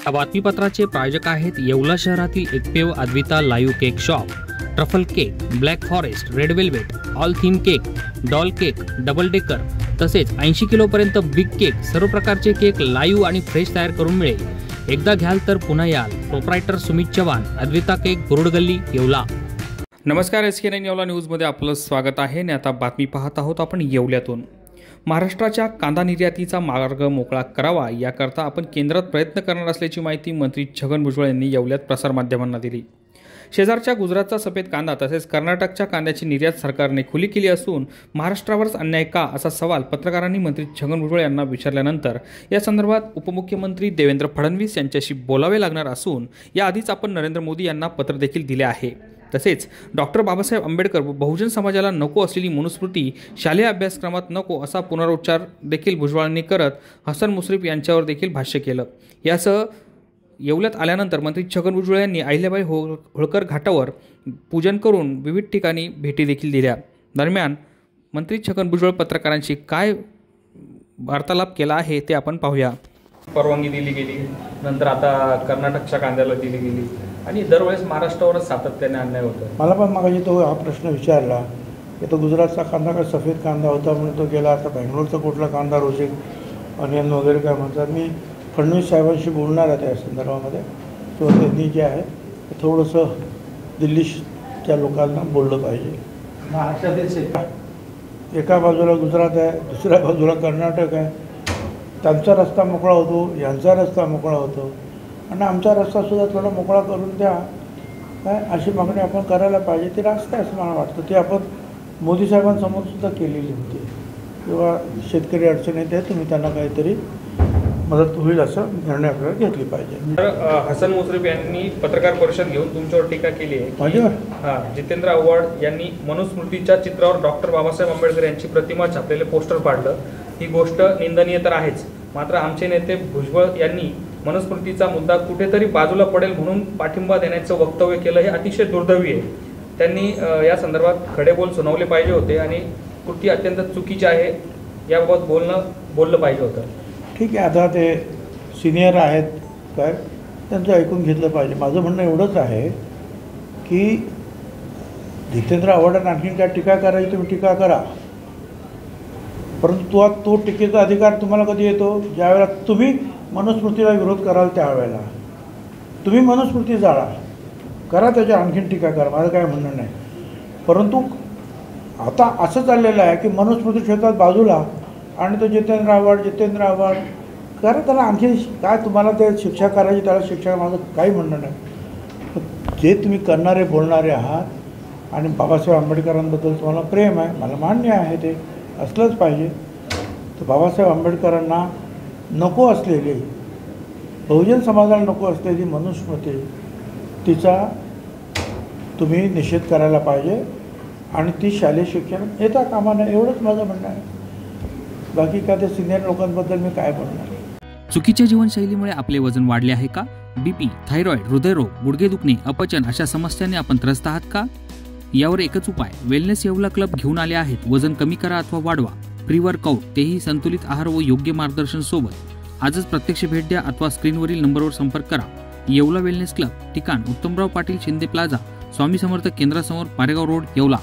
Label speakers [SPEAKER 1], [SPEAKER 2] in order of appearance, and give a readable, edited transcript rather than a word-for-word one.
[SPEAKER 1] या बातमीपत्राचे प्रायोजक आहेत येवला शहरातील एकमेव Advaita live cake shop. Truffle cake, black forest, red velvet, all theme cake, doll cake, double decker तसेच 80 किलोपर्यंत बिग केक, सर्व प्रकारचे केक लाईव्ह आणि फ्रेश तयार करून मिळेल। एकदा घ्याल तर पुन्हा याल। Proprietor Sumit Chavan, Advita cake, Burudgalli, Yeola.
[SPEAKER 2] नमस्कार, SK9 येवला न्यूजमध्ये आपलं स्वागत आहे आणि आता बातमी पाहत आहोत आपण येवल्यातून। महाराष्ट्राच्या कांदा निर्यातीचा मार्ग मोकळा करावा याकरता आपण केंद्रात प्रयत्न करणार असल्याची माहिती मंत्री छगन भुजबळ यांनी येवल्यात प्रसारमाध्यमांना दिली। शेजारच्या गुजरातचा सफेद कांदा तसेच कर्नाटकच्या कांद्याची निर्यात सरकारने खुली केली असून महाराष्ट्रावरच अन्याय का असा सवाल पत्रकारांनी मंत्री छगन भुजबळ यांना विचारल्यानंतर या संदर्भात उपमुख्यमंत्री देवेंद्र फडणवीस यांच्याशी बोलावे लागणार असून याआधीच आपण नरेंद्र मोदी यांना पत्र देखील दिले आहे। तसेच डॉक्टर बाबासाहेब आंबेडकर व बहुजन समाजाला नको असलेली मनुस्मृती शालेय अभ्यासक्रमात नको असा पुनरुच्चार देखील भुजबळांनी करत हसन मुश्रीफ यांच्यावर देखील भाष्य केलं। यासह येवल्यात आल्यानंतर मंत्री छगन भुजबळ यांनी अहिल्याबाई होळकर घाटावर पूजन करून विविध ठिकाणी भेटी देखील दिल्या। दरम्यान मंत्री छगन भुजबळ पत्रकारांशी काय वार्तालाप केला आहे ते आपण पाहूया।
[SPEAKER 3] परवानगी दिली गेली, नंतर आता कर्नाटकच्या कांद्याला दिली गेली आणि दरवेळेस महाराष्ट्रावरच सातत्याने अन्याय होतो।
[SPEAKER 4] मला पण मागाशी तो हा प्रश्न विचारला की तो गुजरातचा कांदा काय सफेद कांदा होता म्हणून तो गेला, आता बेंगलोरचा कुठला कांदा रोजे अनियन वगैरे काय म्हणतात। मी फडणवीस साहेबांशी बोलणार आहे त्या संदर्भामध्ये किंवा त्यांनी जे आहे ते थोडंसं दिल्लीच्या लोकांना बोललं पाहिजे। महाराष्ट्रातील एका बाजूला गुजरात आहे, दुसऱ्या बाजूला कर्नाटक आहे, त्यांचा रस्ता मोकळा होतो, यांचा रस्ता मोकळा होतो आणि आमचा रस्तासुद्धा थोडा मोकळा करून द्या काय अशी मागणी आपण करायला पाहिजे। ती रास्त आहे असं मला वाटतं। ती आपण मोदी साहेबांसमोर सुद्धा केलेली होती किंवा शेतकरी अडचणीत आहे, तुम्ही त्यांना काहीतरी मदत होईल असं निर्णय आपल्याला घेतली पाहिजे।
[SPEAKER 3] तर हसन मुश्रीफ यांनी पत्रकार परिषद घेऊन तुमच्यावर टीका केली आहे।
[SPEAKER 4] माझ्यावर
[SPEAKER 3] जितेंद्र आव्हाड यांनी मनुस्मृतीच्या चित्रावर डॉक्टर बाबासाहेब आंबेडकर यांची प्रतिमा छापलेले पोस्टर पाडलं। ही गोष्ट निंदनीय तर आहेच, मात्र आमचे नेते भुजबळ यांनी मनुस्मृतीचा मुद्दा कुठेतरी बाजूला पडेल म्हणून पाठिंबा देण्याचं वक्तव्य केलं, हे अतिशय दुर्दैवी आहे। त्यांनी या संदर्भात खडे बोल सुनावले पाहिजे होते आणि कृती अत्यंत चुकीची आहे याबाबत बोललं पाहिजे होतं।
[SPEAKER 4] ठीक आहे, आता ते सिनियर आहेत काय, त्यांचं ऐकून घेतलं पाहिजे। माझं म्हणणं एवढंच आहे की जितेंद्र आव्हाडांना आणखीन काय टीका करायची तुम्ही टीका करा, परंतु तो टीकेचा अधिकार तुम्हाला कधी येतो? ज्यावेळेला तुम्ही मनुस्मृतीला विरोध कराल त्यावेळेला तुम्ही मनुस्मृती जाळा, करा त्याच्या आणखीन टीका करा, माझं काय म्हणणं नाही। परंतु आता असं चाललेलं आहे की मनुस्मृती क्षेत्रात बाजूला आणि तो जितेंद्र आव्हाड करा, त्याला आणखी काय तुम्हाला ते शिक्षा करायची त्याला शिक्षा, माझं काही म्हणणं नाही। जे तुम्ही करणारे बोलणारे आहात आणि बाबासाहेब आंबेडकरांबद्दल तुम्हाला प्रेम आहे, मला मान्य आहे, ते असलंच पाहिजे। तर बाबासाहेब आंबेडकरांना नको असलेली, बहुजन समाजाला नको असलेली मनुस्मृती तिचा तुम्ही निषेध करायला पाहिजे आणि ती शालेय शिक्षण येता कामा नये, एवढंच माझं म्हणणं आहे। बाकी काय ते सिनियर लोकांबद्दल मी काय बोलणार।
[SPEAKER 1] चुकीच्या जीवनशैलीमुळे आपले वजन वाढले आहे का? बीपी, थायरॉइड, हृदयरोग, गुडघे दुखणे, अपचन अशा समस्यांनी आपण त्रस्त आहात का? यावर एकच उपाय, वेलनेस येवला क्लब घेऊन आले आहेत। वजन कमी करा अथवा वाढवा, प्री वर्कआउट, तेही संतुलित आहार व योग्य मार्गदर्शन सोबत। आजच प्रत्यक्ष भेट द्या अथवा स्क्रीनवरील नंबरवर संपर्क करा। येवला वेलनेस क्लब, ठिकाण उत्तमराव पाटील शिंदे प्लाझा, स्वामी समर्थ केंद्रासमोर, पारेगाव रोड, येवला।